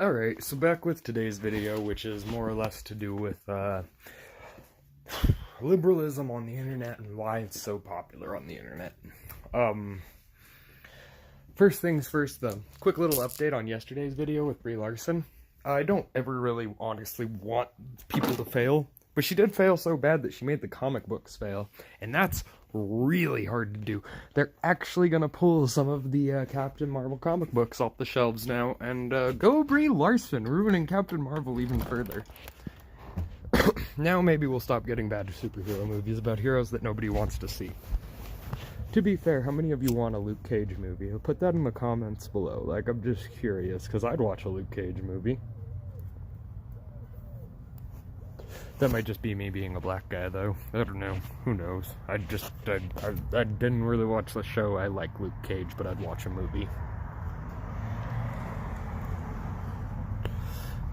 Alright, so back with today's video, which is more or less to do with liberalism on the internet and why it's so popular on the internet. First things first, the quick little update on yesterday's video with Brie Larson. I don't ever really honestly want people to fail, but she did fail so bad that she made the comic books fail, and that's really hard to do. They're actually gonna pull some of the Captain Marvel comic books off the shelves now, and go Brie Larson, ruining Captain Marvel even further. Now maybe we'll stop getting bad superhero movies about heroes that nobody wants to see. To be fair, how many of you want a Luke Cage movie? Put that in the comments below. Like, I'm just curious, because I'd watch a Luke Cage movie. That might just be me being a black guy, though. I don't know. Who knows? I didn't really watch the show. I like Luke Cage, but I'd watch a movie.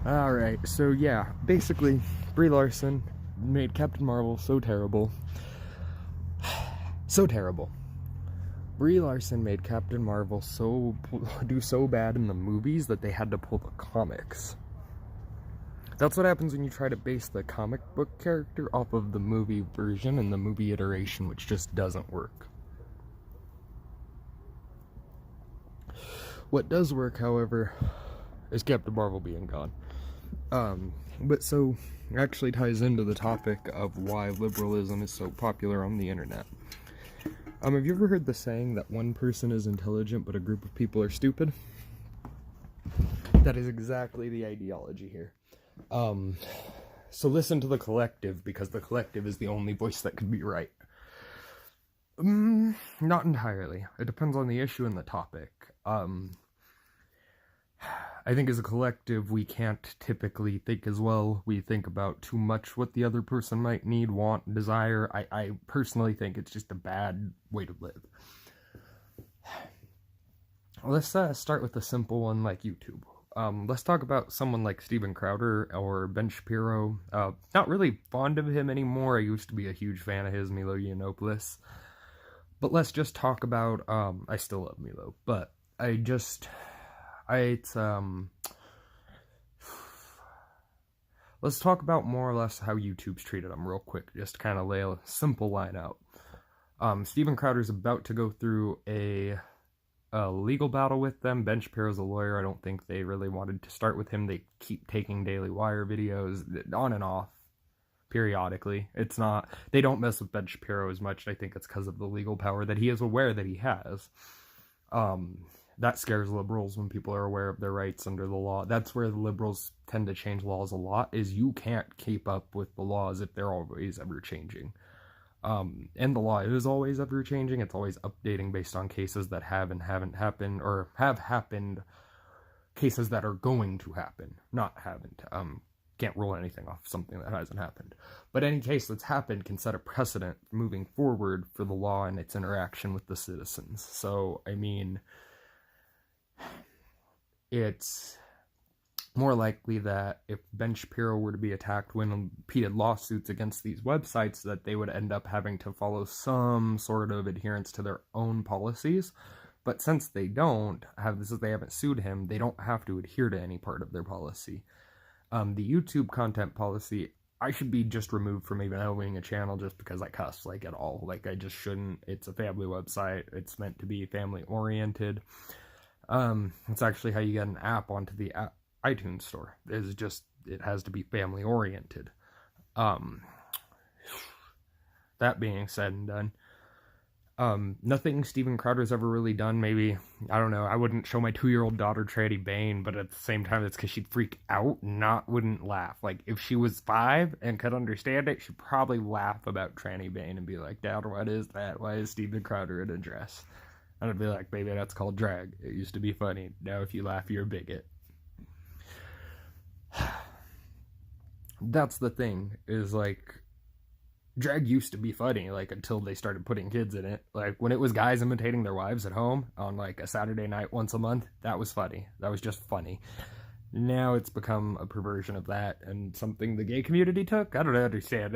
Alright, so yeah. Basically, Brie Larson made Captain Marvel so terrible. So terrible. Brie Larson made Captain Marvel do so bad in the movies that they had to pull the comics. That's what happens when you try to base the comic book character off of the movie version and the movie iteration, which just doesn't work. What does work, however, is Captain Marvel being gone. But so, it actually ties into the topic of why liberalism is so popular on the internet. Have you ever heard the saying that one person is intelligent but a group of people are stupid? That is exactly the ideology here. So listen to the collective, because the collective is the only voice that could be right. Not entirely. It depends on the issue and the topic. I think as a collective, we can't typically think as well. We think about too much what the other person might need, want, desire. I personally think it's just a bad way to live. Let's start with a simple one like YouTube. Let's talk about someone like Steven Crowder or Ben Shapiro. Not really fond of him anymore. I used to be a huge fan of his, Milo Yiannopoulos. But let's just talk about, I still love Milo, but let's talk about more or less how YouTube's treated him real quick, just to kind of lay a simple line out. Steven Crowder's about to go through a legal battle with them. Ben Shapiro's a lawyer. I don't think they really wanted to start with him. They keep taking Daily Wire videos on and off periodically. They don't mess with Ben Shapiro as much. I think it's because of the legal power that he is aware that he has. That scares liberals when people are aware of their rights under the law. That's where the liberals tend to change laws a lot, is you can't keep up with the laws if they're always ever changing. And the law is always ever changing. It's always updating based on cases that have and haven't happened, or have happened, cases that are going to happen, not haven't. Can't rule anything off something that hasn't happened. But any case that's happened can set a precedent moving forward for the law and its interaction with the citizens. So, I mean, it's more likely that if Ben Shapiro were to be attacked when repeated lawsuits against these websites, that they would end up having to follow some sort of adherence to their own policies. But since they don't have this, they haven't sued him, they don't have to adhere to any part of their policy. The YouTube content policy, I should be just removed from even owning a channel just because I cuss, like, at all. Like, I just shouldn't. It's a family website. It's meant to be family oriented. It's actually how you get an app onto the iTunes store. It has to be family oriented. That being said and done, nothing Steven Crowder's ever really done. Maybe, I don't know, I wouldn't show my 2-year-old daughter Tranny Bane, but at the same time, it's because she'd freak out, wouldn't laugh. Like, if she was 5 and could understand it, she'd probably laugh about Tranny Bane and be like, "Dad, what is that? Why is Steven Crowder in a dress?" And I'd be like, "Baby, that's called drag. It used to be funny. Now if you laugh, you're a bigot." That's the thing, is, like, drag used to be funny, like, until they started putting kids in it. Like, when it was guys imitating their wives at home on, like, a Saturday night once a month, that was funny. That was just funny. Now it's become a perversion of that, and something the gay community took? I don't understand.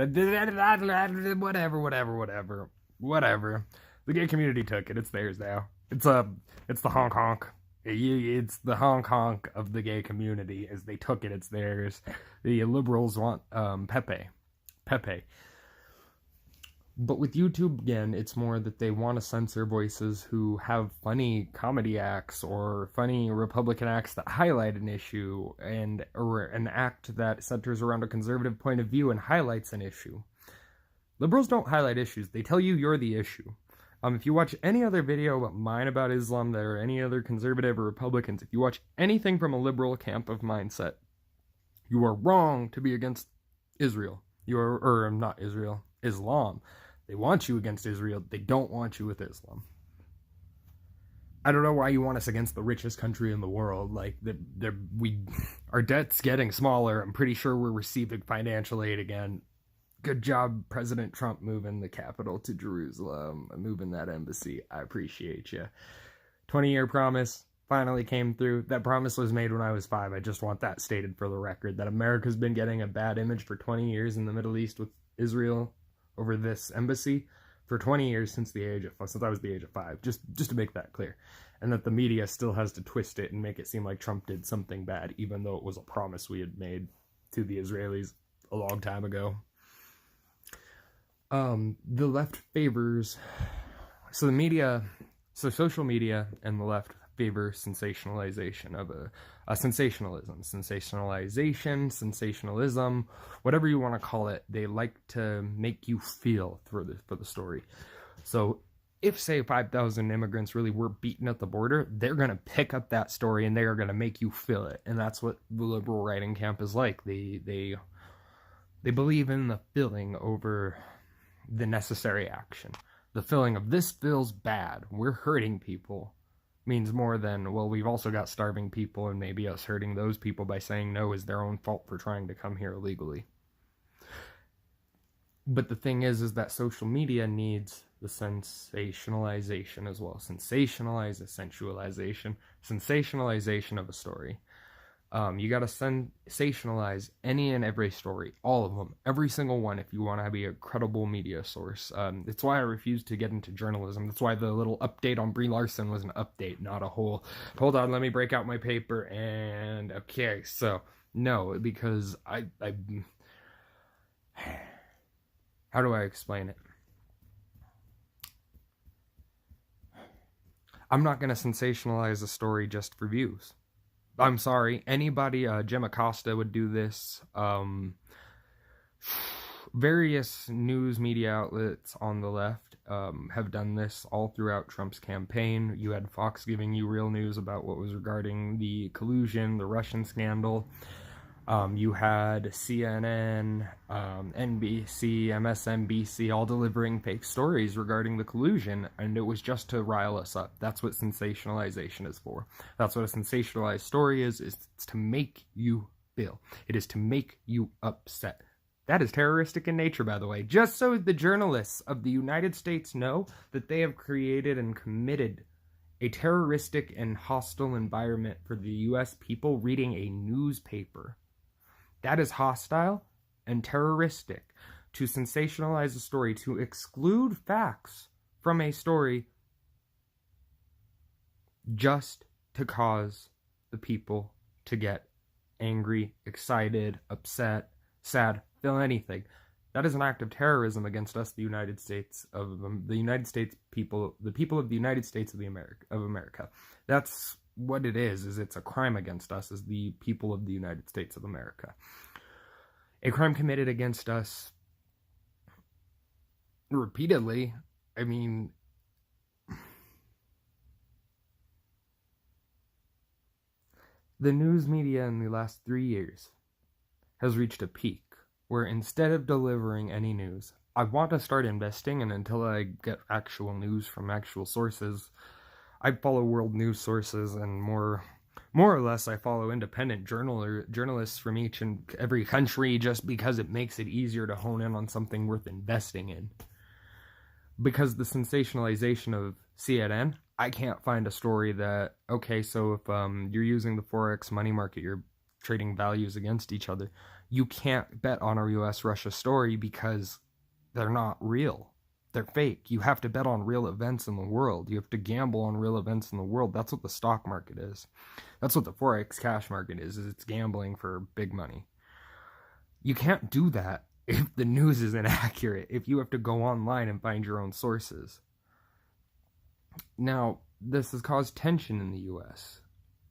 Whatever. The gay community took it. It's theirs now. It's the honk honk. It's the Hong Kong of the gay community. As they took it, it's theirs. The liberals want Pepe. But with YouTube, again, it's more that they want to censor voices who have funny comedy acts or funny Republican acts that highlight an issue, or an act that centers around a conservative point of view and highlights an issue. Liberals don't highlight issues. They tell you you're the issue. If you watch any other video but mine about Islam, or any other conservative or Republicans, if you watch anything from a liberal camp of mindset, you are wrong to be against Israel. Not Israel, Islam. They want you against Israel. They don't want you with Islam. I don't know why you want us against the richest country in the world. Like, our debt's getting smaller. I'm pretty sure we're receiving financial aid again. Good job, President Trump, moving the capital to Jerusalem, moving that embassy. I appreciate you. 20-year promise finally came through. That promise was made when I was 5. I just want that stated for the record, that America's been getting a bad image for 20 years in the Middle East with Israel over this embassy for 20 years since I was the age of 5, just to make that clear. And that the media still has to twist it and make it seem like Trump did something bad, even though it was a promise we had made to the Israelis a long time ago. The left favors, so social media and the left favor sensationalization of sensationalism, whatever you want to call it. They like to make you feel for the story. So if, say, 5,000 immigrants really were beaten at the border, they're going to pick up that story and they are going to make you feel it. And that's what the liberal writing camp is like. They believe in the feeling over the necessary action. The feeling of this feels bad, we're hurting people, means more than, well, we've also got starving people, and maybe us hurting those people by saying no is their own fault for trying to come here illegally. But the thing is that social media needs the sensationalization as well. Sensationalization of a story. You gotta sensationalize any and every story, all of them, every single one, if you want to be a credible media source. It's why I refuse to get into journalism. That's why the little update on Brie Larson was an update, not a whole, hold on, let me break out my paper, and okay, so, no, because I how do I explain it? I'm not gonna sensationalize a story just for views. I'm sorry, anybody, Jim Acosta would do this, various news media outlets on the left have done this all throughout Trump's campaign. You had Fox giving you real news about what was regarding the collusion, the Russian scandal. You had CNN, NBC, MSNBC all delivering fake stories regarding the collusion, and it was just to rile us up. That's what sensationalization is for. That's what a sensationalized story is. It's to make you feel. It is to make you upset. That is terroristic in nature, by the way. Just so the journalists of the United States know that they have created and committed a terroristic and hostile environment for the U.S. people reading a newspaper. That is hostile and terroristic. To sensationalize a story, to exclude facts from a story just to cause the people to get angry, excited, upset, sad, feel anything. That is an act of terrorism against us, the United States people, the people of the United States of America. That's what it is it's a crime against us as the people of the United States of America. A crime committed against us repeatedly. I mean, the news media in the last 3 years has reached a peak where instead of delivering any news, I want to start investing, and until I get actual news from actual sources, I follow world news sources, and more or less I follow independent journalists from each and every country just because it makes it easier to hone in on something worth investing in. Because the sensationalization of CNN, I can't find a story that, okay, so if you're using the Forex money market, you're trading values against each other, you can't bet on a US-Russia story because they're not real. They're fake. You have to bet on real events in the world. You have to gamble on real events in the world. That's what the stock market is. That's what the Forex cash market is it's gambling for big money. You can't do that if the news is inaccurate, if you have to go online and find your own sources. Now, this has caused tension in the U.S.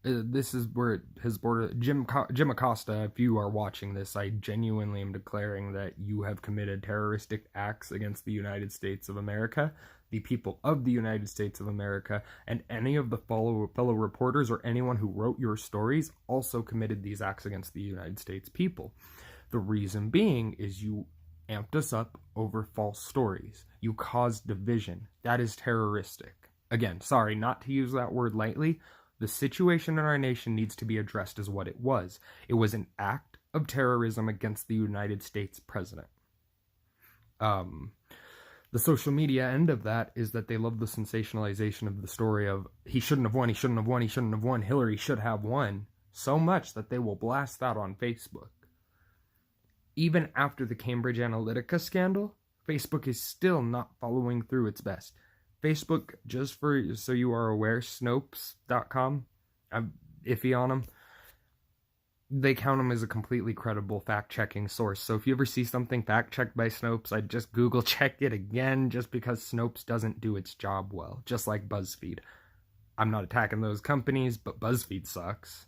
This is where it has bordered. Jim Acosta, if you are watching this, I genuinely am declaring that you have committed terroristic acts against the United States of America, the people of the United States of America, and any of the fellow reporters or anyone who wrote your stories also committed these acts against the United States people. The reason being is you amped us up over false stories. You caused division. That is terroristic. Again, sorry, not to use that word lightly. The situation in our nation needs to be addressed as what it was. It was an act of terrorism against the United States president. The social media end of that is that they love the sensationalization of the story of he shouldn't have won, he shouldn't have won, he shouldn't have won, Hillary should have won, so much that they will blast that on Facebook. Even after the Cambridge Analytica scandal, Facebook is still not following through its best. Facebook, just for so you are aware, Snopes.com, I'm iffy on them. They count them as a completely credible fact-checking source. So if you ever see something fact-checked by Snopes, I'd just Google check it again, just because Snopes doesn't do its job well, just like BuzzFeed. I'm not attacking those companies, but BuzzFeed sucks.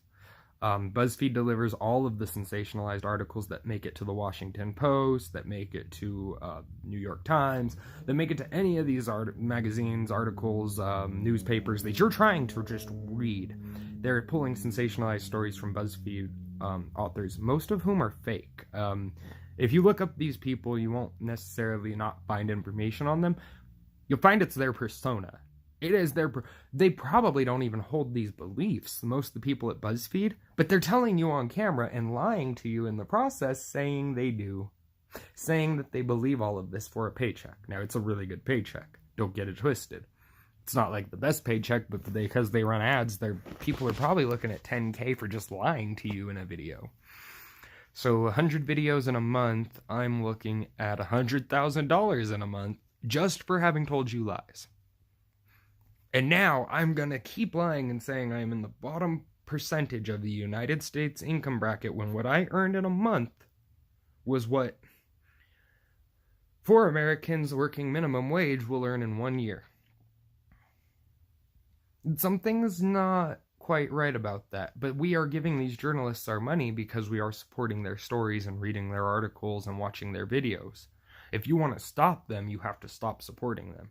BuzzFeed delivers all of the sensationalized articles that make it to the Washington Post, that make it to New York Times, that make it to any of these magazines, articles, newspapers that you're trying to just read. They're pulling sensationalized stories from BuzzFeed authors, most of whom are fake. If you look up these people, you won't necessarily not find information on them. You'll find it's their persona. It is they probably don't even hold these beliefs, most of the people at BuzzFeed, but they're telling you on camera and lying to you in the process, saying they do, saying that they believe all of this for a paycheck. Now, it's a really good paycheck. Don't get it twisted. It's not like the best paycheck, but because they run ads, people are probably looking at $10K for just lying to you in a video. So 100 videos in a month, I'm looking at $100,000 in a month just for having told you lies. And now I'm going to keep lying and saying I am in the bottom percentage of the United States income bracket when what I earned in a month was what 4 Americans working minimum wage will earn in 1 year. Something's not quite right about that, but we are giving these journalists our money because we are supporting their stories and reading their articles and watching their videos. If you want to stop them, you have to stop supporting them.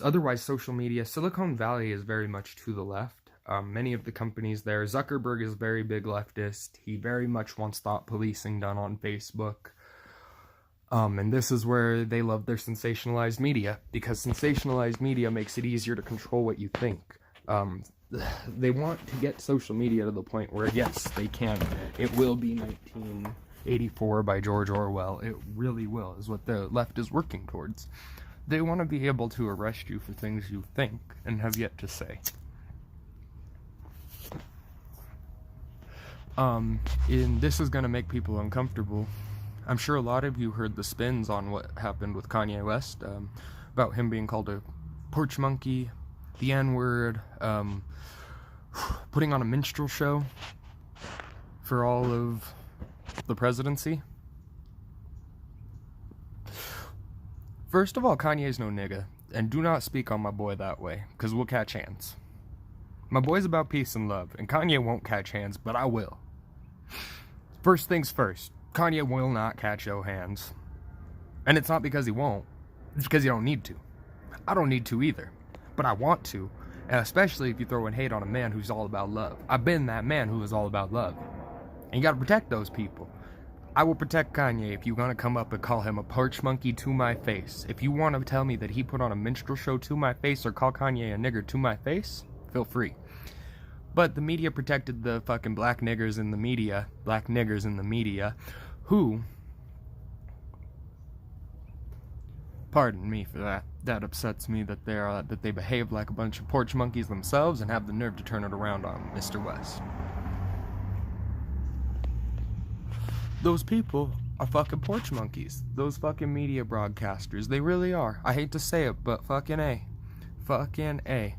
Otherwise, social media, Silicon Valley is very much to the left. Many of the companies there, Zuckerberg is very big leftist. He very much wants thought policing done on Facebook. And this is where they love their sensationalized media, because sensationalized media makes it easier to control what you think. They want to get social media to the point where, yes, they can. It will be 1984 by George Orwell. It really will, is what the left is working towards. They want to be able to arrest you for things you think and have yet to say. And this is going to make people uncomfortable. I'm sure a lot of you heard the spins on what happened with Kanye West, about him being called a porch monkey, the N-word, putting on a minstrel show for all of the presidency. First of all, Kanye's no nigga, and do not speak on my boy that way, because we'll catch hands. My boy's about peace and love, and Kanye won't catch hands, but I will. First things first, Kanye will not catch your hands. And it's not because he won't, it's because you don't need to. I don't need to either, but I want to, and especially if you throw in hate on a man who's all about love. I've been that man who is all about love, and you gotta protect those people. I will protect Kanye if you're going to come up and call him a porch monkey to my face. If you want to tell me that he put on a minstrel show to my face or call Kanye a nigger to my face, feel free. But the media protected the fucking black niggers in the media, who, pardon me for that, that upsets me that they behave like a bunch of porch monkeys themselves and have the nerve to turn it around on Mr. West. Those people are fucking porch monkeys. Those fucking media broadcasters. They really are. I hate to say it, but fucking A. Fucking A.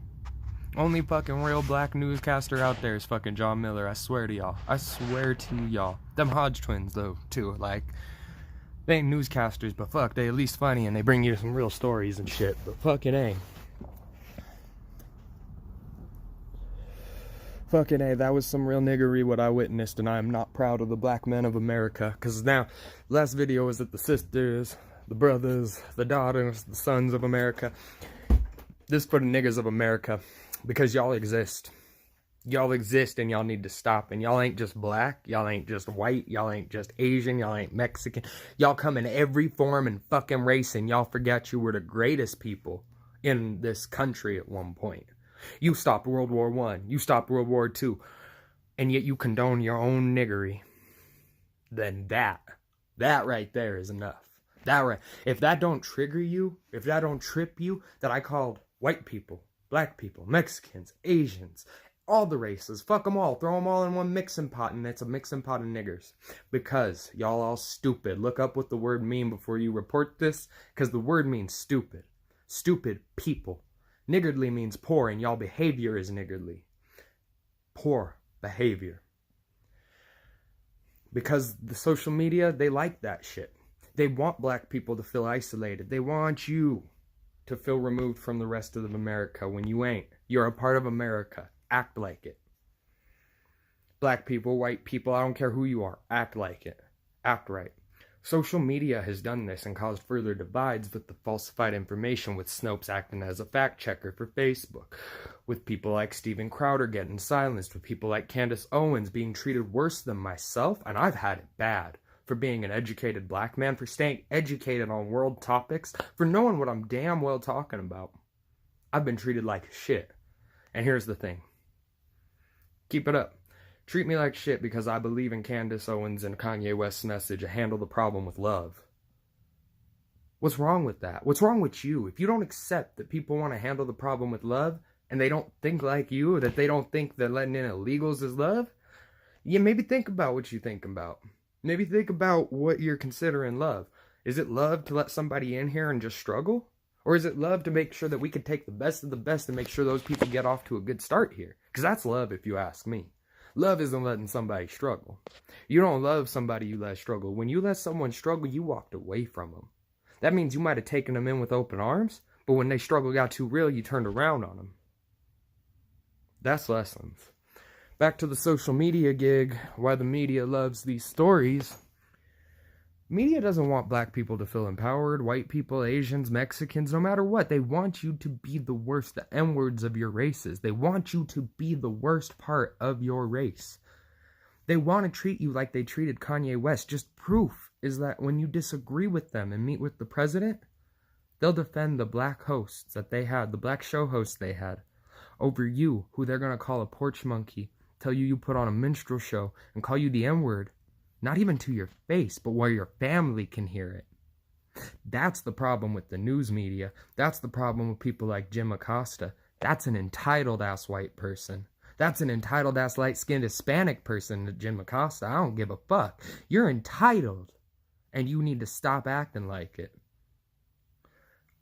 Only fucking real black newscaster out there is fucking John Miller. I swear to y'all. I swear to y'all. Them Hodge twins, though, too. Like, they ain't newscasters, but fuck, they at least funny and they bring you some real stories and shit. But fucking A. Fucking A, that was some real niggery what I witnessed, and I am not proud of the black men of America. Because now, last video was that the sisters, the brothers, the daughters, the sons of America. This for the niggas of America. Because y'all exist. Y'all exist and y'all need to stop. And y'all ain't just black, y'all ain't just white, y'all ain't just Asian, y'all ain't Mexican. Y'all come in every form and fucking race, and y'all forget you were the greatest people in this country at one point. You stopped World War I. You stopped World War II. And yet you condone your own niggery. Then that right there is enough. If that don't trigger you, if that don't trip you, that I called white people, black people, Mexicans, Asians, all the races, fuck them all, throw them all in one mixing pot, and it's a mixing pot of niggers. Because y'all all stupid. Look up what the word mean before you report this, because the word means stupid. Stupid people. Niggardly means poor, and y'all behavior is niggardly. Poor behavior. Because the social media, they like that shit. They want black people to feel isolated. They want you to feel removed from the rest of America when you ain't. You're a part of America. Act like it. Black people, white people, I don't care who you are. Act like it. Act right. Social media has done this and caused further divides with the falsified information, with Snopes acting as a fact checker for Facebook, with people like Steven Crowder getting silenced, with people like Candace Owens being treated worse than myself, and I've had it bad, for being an educated black man, for staying educated on world topics, for knowing what I'm damn well talking about. I've been treated like shit. And here's the thing. Keep it up. Treat me like shit because I believe in Candace Owens and Kanye West's message, handle the problem with love. What's wrong with that? What's wrong with you? If you don't accept that people want to handle the problem with love, and they don't think like you, or that they don't think that letting in illegals is love, yeah, maybe think about what you're thinking about. Maybe think about what you're considering love. Is it love to let somebody in here and just struggle? Or is it love to make sure that we can take the best of the best and make sure those people get off to a good start here? Because that's love if you ask me. Love isn't letting somebody struggle. You don't love somebody you let struggle. When you let someone struggle, you walked away from them. That means you might have taken them in with open arms, but when they struggle got too real, you turned around on them. That's lessons. Back to the social media gig, why the media loves these stories. Media doesn't want black people to feel empowered, white people, Asians, Mexicans, no matter what. They want you to be the worst, the N-words of your races. They want you to be the worst part of your race. They want to treat you like they treated Kanye West. Just proof is that when you disagree with them and meet with the president, they'll defend the black hosts that they had, the black show hosts they had, over you, who they're going to call a porch monkey, tell you put on a minstrel show, and call you the N-word. Not even to your face, but where your family can hear it. That's the problem with the news media. That's the problem with people like Jim Acosta. That's an entitled-ass white person. That's an entitled-ass light-skinned Hispanic person, Jim Acosta. I don't give a fuck. You're entitled, and you need to stop acting like it.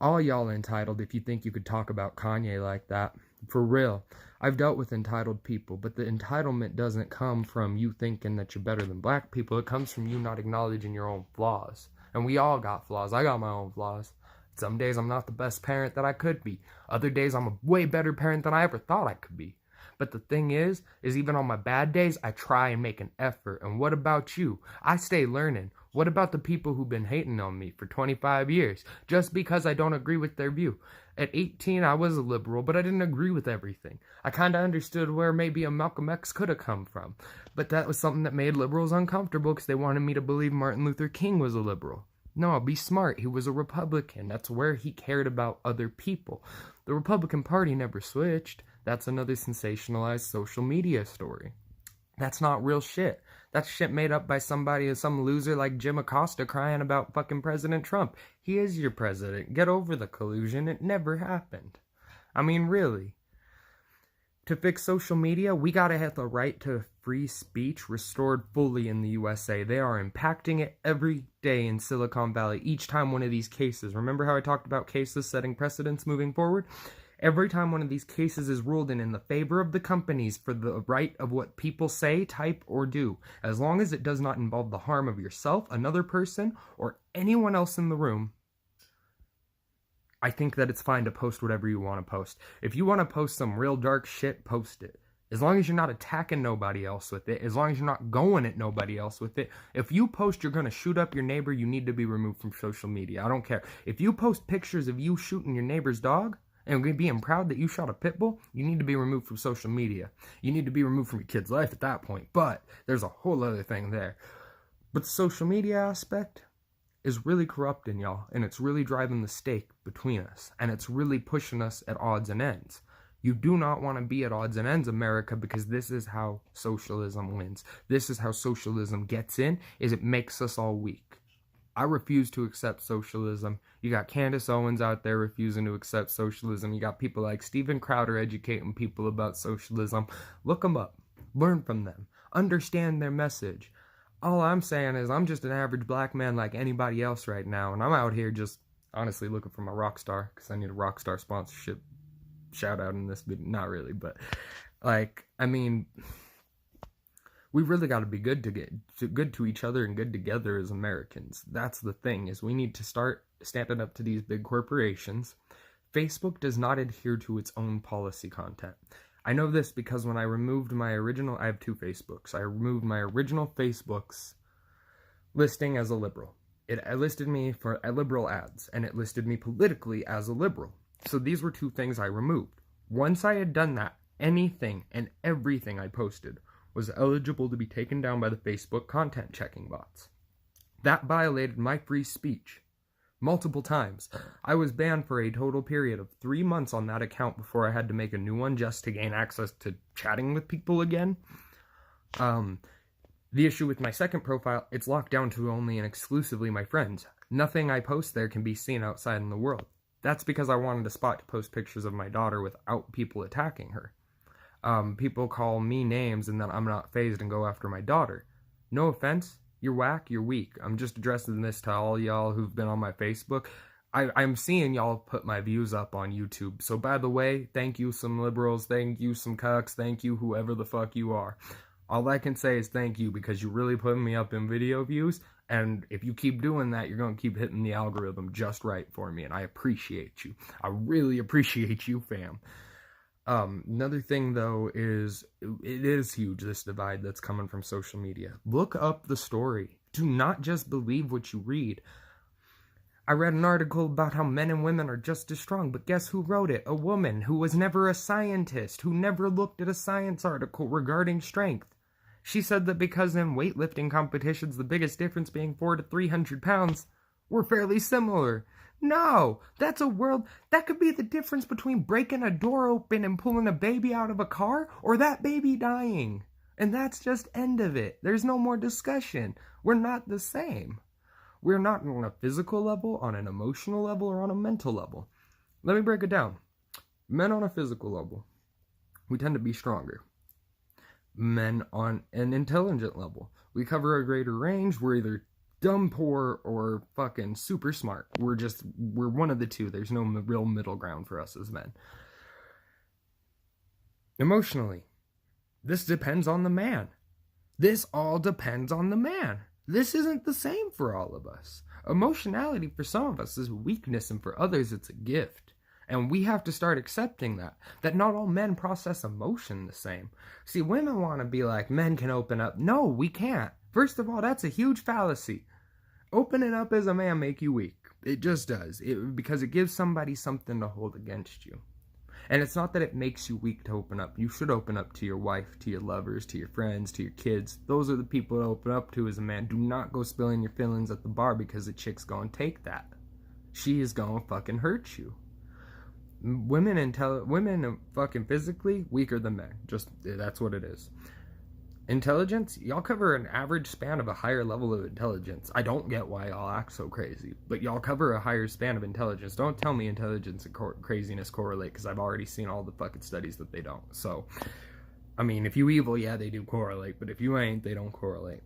All y'all entitled if you think you could talk about Kanye like that. For real. I've dealt with entitled people, but the entitlement doesn't come from you thinking that you're better than black people. It comes from you not acknowledging your own flaws. And we all got flaws. I got my own flaws. Some days I'm not the best parent that I could be. Other days I'm a way better parent than I ever thought I could be. But the thing is even on my bad days, I try and make an effort. And what about you? I stay learning. What about the people who've been hating on me for 25 years just because I don't agree with their view? At 18, I was a liberal, but I didn't agree with everything. I kind of understood where maybe a Malcolm X could have come from. But that was something that made liberals uncomfortable because they wanted me to believe Martin Luther King was a liberal. No, be smart. He was a Republican. That's where he cared about other people. The Republican Party never switched. That's another sensationalized social media story. That's not real shit. That's shit made up by somebody, some loser like Jim Acosta crying about fucking President Trump. He is your president. Get over the collusion. It never happened. I mean, really. To fix social media, we gotta have the right to free speech restored fully in the USA. They are impacting it every day in Silicon Valley. Each time one of these cases, remember how I talked about cases setting precedents moving forward? Every time one of these cases is ruled in the favor of the companies for the right of what people say, type, or do, as long as it does not involve the harm of yourself, another person, or anyone else in the room, I think that it's fine to post whatever you want to post. If you want to post some real dark shit, post it. As long as you're not attacking nobody else with it, as long as you're not going at nobody else with it. If you post you're going to shoot up your neighbor, you need to be removed from social media. I don't care. If you post pictures of you shooting your neighbor's dog and being proud that you shot a pit bull, you need to be removed from social media. You need to be removed from your kid's life at that point. But there's a whole other thing there. But the social media aspect is really corrupting, y'all, and it's really driving the stake between us, and it's really pushing us at odds and ends. You do not want to be at odds and ends, America, because this is how socialism wins. This is how socialism gets in, is it makes us all weak. I refuse to accept socialism. You got Candace Owens out there refusing to accept socialism. You got people like Steven Crowder educating people about socialism. Look them up. Learn from them. Understand their message. All I'm saying is I'm just an average black man like anybody else right now, and I'm out here just honestly looking for my rock star, because I need a rock star sponsorship shout out in this video. Not really, but like, I mean, we really got to be good to each other and good together as Americans. That's the thing, is we need to start standing up to these big corporations. Facebook does not adhere to its own policy content. I know this because when I removed my original, I have two Facebooks. I removed my original Facebook's listing as a liberal. It listed me for liberal ads, and it listed me politically as a liberal. So these were two things I removed. Once I had done that, anything and everything I posted was eligible to be taken down by the Facebook content checking bots. That violated my free speech. Multiple times. I was banned for a total period of 3 months on that account before I had to make a new one just to gain access to chatting with people again. The issue with my second profile, it's locked down to only and exclusively my friends. Nothing I post there can be seen outside in the world. That's because I wanted a spot to post pictures of my daughter without people attacking her. People call me names and then I'm not fazed and go after my daughter. No offense. You're whack, you're weak. I'm just addressing this to all y'all who've been on my Facebook. I'm seeing y'all put my views up on YouTube. So by the way, thank you some liberals, thank you some cucks, thank you whoever the fuck you are. All I can say is thank you, because you're really putting me up in video views, and if you keep doing that, you're going to keep hitting the algorithm just right for me, and I appreciate you. I really appreciate you, fam. Another thing, though, is it is huge, this divide that's coming from social media. Look up the story. Do not just believe what you read. I read an article about how men and women are just as strong, but guess who wrote it? A woman who was never a scientist, who never looked at a science article regarding strength. She said that because in weightlifting competitions, the biggest difference being 400 to 300 pounds, we're fairly similar. No, that's a world, that could be the difference between breaking a door open and pulling a baby out of a car, or that baby dying. And that's just end of it. There's no more discussion. We're not the same. We're not on a physical level, on an emotional level, or on a mental level. Let me break it down. Men on a physical level, we tend to be stronger. Men on an intelligent level, we cover a greater range. We're either dumb poor or fucking super smart. We're one of the two. There's no real middle ground for us as men. Emotionally, this depends on the man. This all depends on the man. This isn't the same for all of us. Emotionality for some of us is a weakness, and for others it's a gift. And we have to start accepting that not all men process emotion the same. See, women want to be like, men can open up. No, we can't. First of all, that's a huge fallacy. Opening up as a man make you weak. It just does. Because it gives somebody something to hold against you. And it's not that it makes you weak to open up. You should open up to your wife, to your lovers, to your friends, to your kids. Those are the people to open up to as a man. Do not go spilling your feelings at the bar because the chick's gonna take that. She is gonna fucking hurt you. Women fucking physically weaker than men. Just, that's what it is. Intelligence, y'all cover an average span of a higher level of intelligence. I don't get why y'all act so crazy, but y'all cover a higher span of intelligence. Don't tell me intelligence and craziness correlate, because I've already seen all the fucking studies that they don't. So, I mean, if you evil, yeah, they do correlate, but if you ain't, they don't correlate.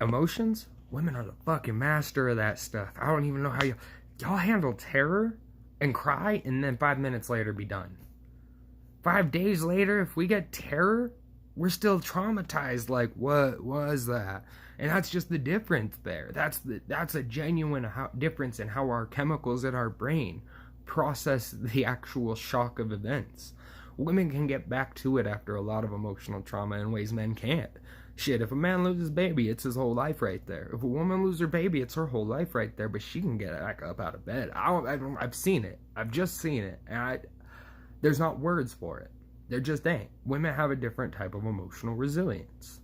Emotions? Women are the fucking master of that stuff. I don't even know how y'all handle terror and cry, and then 5 minutes later be done. 5 days later, if we get terror, we're still traumatized. Like, what was that? And that's just the difference there. That's a genuine difference in how our chemicals in our brain process the actual shock of events. Women can get back to it after a lot of emotional trauma in ways men can't. Shit, if a man loses baby, it's his whole life right there. If a woman loses her baby, it's her whole life right there. But she can get back up out of bed. I've seen it. I've just seen it. And there's not words for it. There just ain't. Women have a different type of emotional resilience.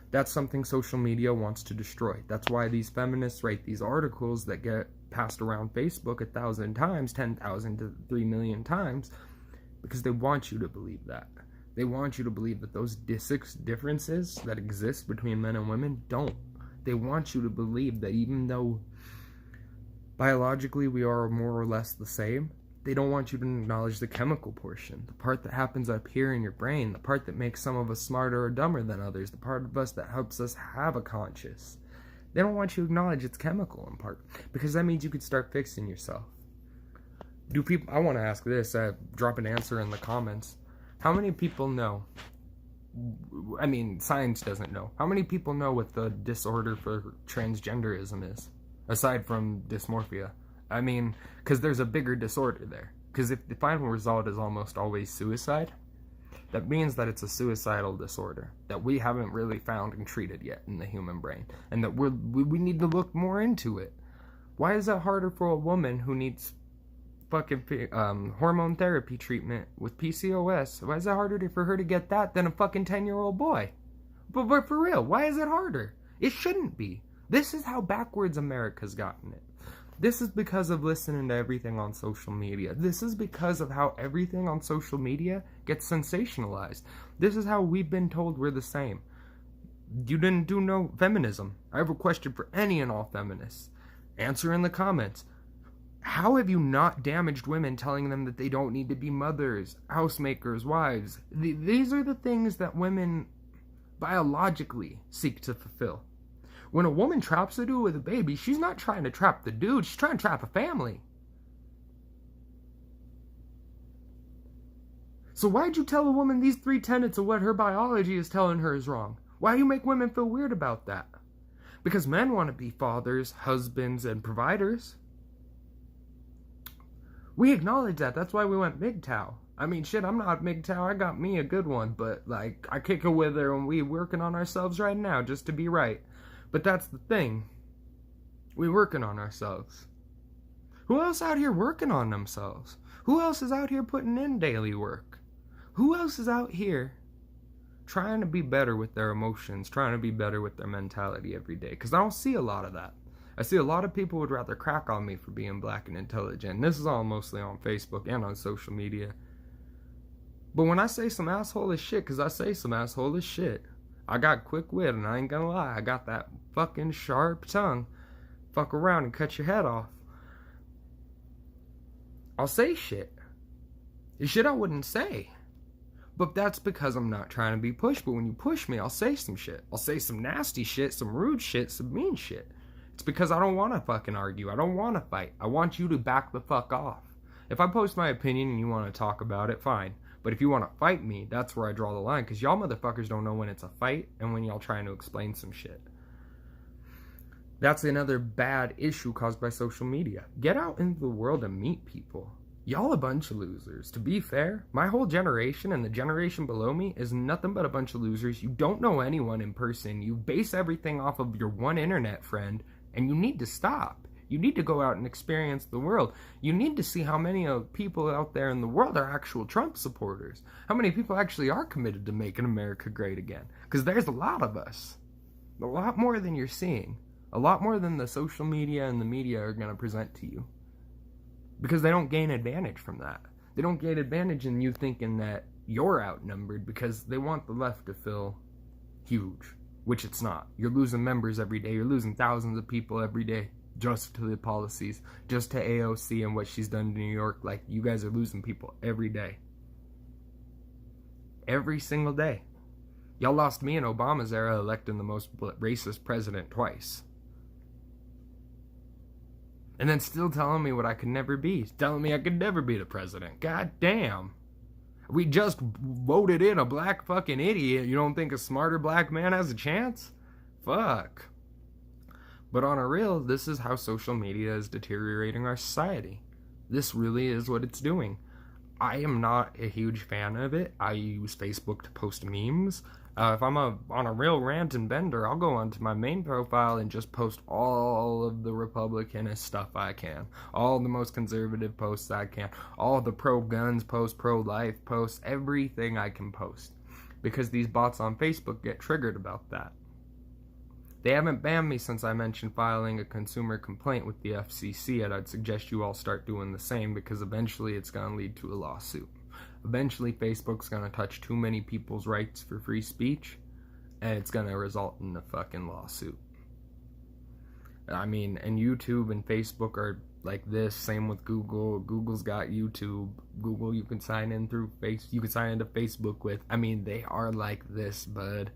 That's something social media wants to destroy. That's why these feminists write these articles that get passed around Facebook 1,000 times, 10,000 to 3 million times, because they want you to believe that. They want you to believe that those six differences that exist between men and women don't. They want you to believe that even though biologically we are more or less the same, they don't want you to acknowledge the chemical portion, the part that happens up here in your brain, the part that makes some of us smarter or dumber than others, the part of us that helps us have a conscious. They don't want you to acknowledge its chemical in part, because that means you could start fixing yourself. I want to ask this, drop an answer in the comments. How many people know, I mean, science doesn't know, how many people know what the disorder for transgenderism is, aside from dysmorphia? I mean, because there's a bigger disorder there. Because if the final result is almost always suicide, that means that it's a suicidal disorder that we haven't really found and treated yet in the human brain, and that we need to look more into it. Why is that harder for a woman who needs fucking hormone therapy treatment with PCOS? Why is it harder for her to get that than a fucking 10-year-old boy? But for real, why is it harder? It shouldn't be. This is how backwards America's gotten it. This is because of listening to everything on social media. This is because of how everything on social media gets sensationalized. This is how we've been told we're the same. You didn't do no feminism. I have a question for any and all feminists. Answer in the comments. How have you not damaged women telling them that they don't need to be mothers, housemakers, wives? These are the things that women biologically seek to fulfill. When a woman traps a dude with a baby, she's not trying to trap the dude, she's trying to trap a family. So why'd you tell a woman these 3 tenets of what her biology is telling her is wrong? Why do you make women feel weird about that? Because men want to be fathers, husbands, and providers. We acknowledge that. That's why we went MGTOW. I mean, shit, I'm not MGTOW. I got me a good one. But, like, I kick it with her and we working on ourselves right now just to be right. But that's the thing. We working on ourselves. Who else out here working on themselves? Who else is out here putting in daily work? Who else is out here trying to be better with their emotions, trying to be better with their mentality every day? Because I don't see a lot of that. I see a lot of people would rather crack on me for being black and intelligent. And this is all mostly on Facebook and on social media. But when I say some asshole as shit, because I say some asshole as shit, I got quick wit, and I ain't gonna lie, I got that fucking sharp tongue. Fuck around and cut your head off. I'll say shit. Shit I wouldn't say. But that's because I'm not trying to be pushed. But when you push me, I'll say some shit. I'll say some nasty shit, some rude shit, some mean shit. It's because I don't want to fucking argue. I don't want to fight. I want you to back the fuck off. If I post my opinion and you want to talk about it, fine. But if you want to fight me, that's where I draw the line. Because y'all motherfuckers don't know when it's a fight and when y'all trying to explain some shit. That's another bad issue caused by social media. Get out into the world and meet people. Y'all a bunch of losers. To be fair, my whole generation and the generation below me is nothing but a bunch of losers. You don't know anyone in person. You base everything off of your one internet friend. And you need to stop. You need to go out and experience the world. You need to see how many people out there in the world are actual Trump supporters. How many people actually are committed to making America great again. Because there's a lot of us. A lot more than you're seeing. A lot more than the social media and the media are going to present to you. Because they don't gain advantage from that. They don't gain advantage in you thinking that you're outnumbered because they want the left to feel huge, which it's not. You're losing members every day. You're losing thousands of people every day just to the policies, just to AOC and what she's done to New York. Like, you guys are losing people every day. Every single day. Y'all lost me in Obama's era electing the most racist president twice. And then still telling me what I could never be. Telling me I could never be the president. God damn. We just voted in a black fucking idiot. You don't think a smarter black man has a chance? Fuck. But on a real, this is how social media is deteriorating our society. This really is what it's doing. I am not a huge fan of it. I use Facebook to post memes. If I'm on a real rant and bender, I'll go onto my main profile and just post all of the Republicanist stuff I can. All the most conservative posts I can. All the pro-guns posts, pro-life posts, everything I can post. Because these bots on Facebook get triggered about that. They haven't banned me since I mentioned filing a consumer complaint with the FCC, and I'd suggest you all start doing the same because eventually it's going to lead to a lawsuit. Eventually Facebook's going to touch too many people's rights for free speech, and it's going to result in a fucking lawsuit. I mean, and YouTube and Facebook are like this. Same with Google. Google's got YouTube. Google you can sign in through you can sign into Facebook with. I mean, they are like this, bud.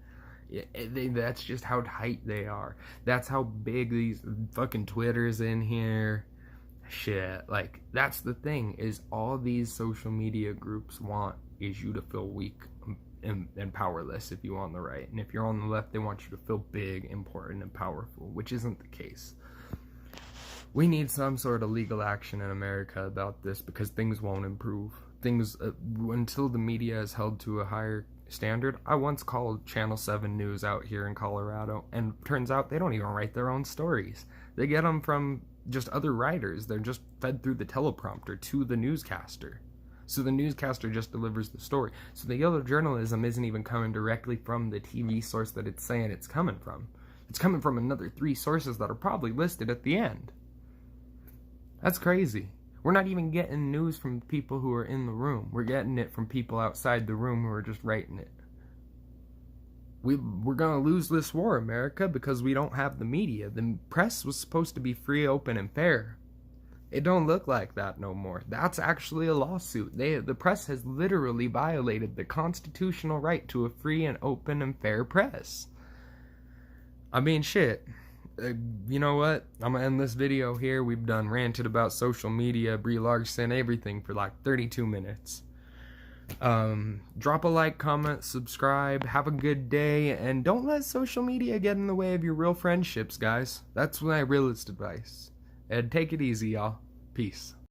That's just how tight they are. That's how big these fucking Twitter's in here. Shit, like, that's the thing, is all these social media groups want is you to feel weak and powerless if you're on the right. And if you're on the left, they want you to feel big, important, and powerful, which isn't the case. We need some sort of legal action in America about this because things won't improve. Things, until the media is held to a higher standard. I once called Channel 7 News out here in Colorado, and turns out they don't even write their own stories. They get them from just other writers. They're just fed through the teleprompter to the newscaster. So the newscaster just delivers the story. So the yellow journalism isn't even coming directly from the TV source that it's saying it's coming from. It's coming from another 3 sources that are probably listed at the end. That's crazy. We're not even getting news from people who are in the room. We're getting it from people outside the room who are just writing it. We're going to lose this war, America, because we don't have the media. The press was supposed to be free, open, and fair. It don't look like that no more. That's actually a lawsuit. The press has literally violated the constitutional right to a free and open and fair press. I mean, shit. You know what? I'm going to end this video here. We've done ranted about social media, Brie Larson, everything for like 32 minutes. Drop a like, comment, subscribe, have a good day, and don't let social media get in the way of your real friendships, guys. That's my realest advice. And take it easy, y'all. Peace.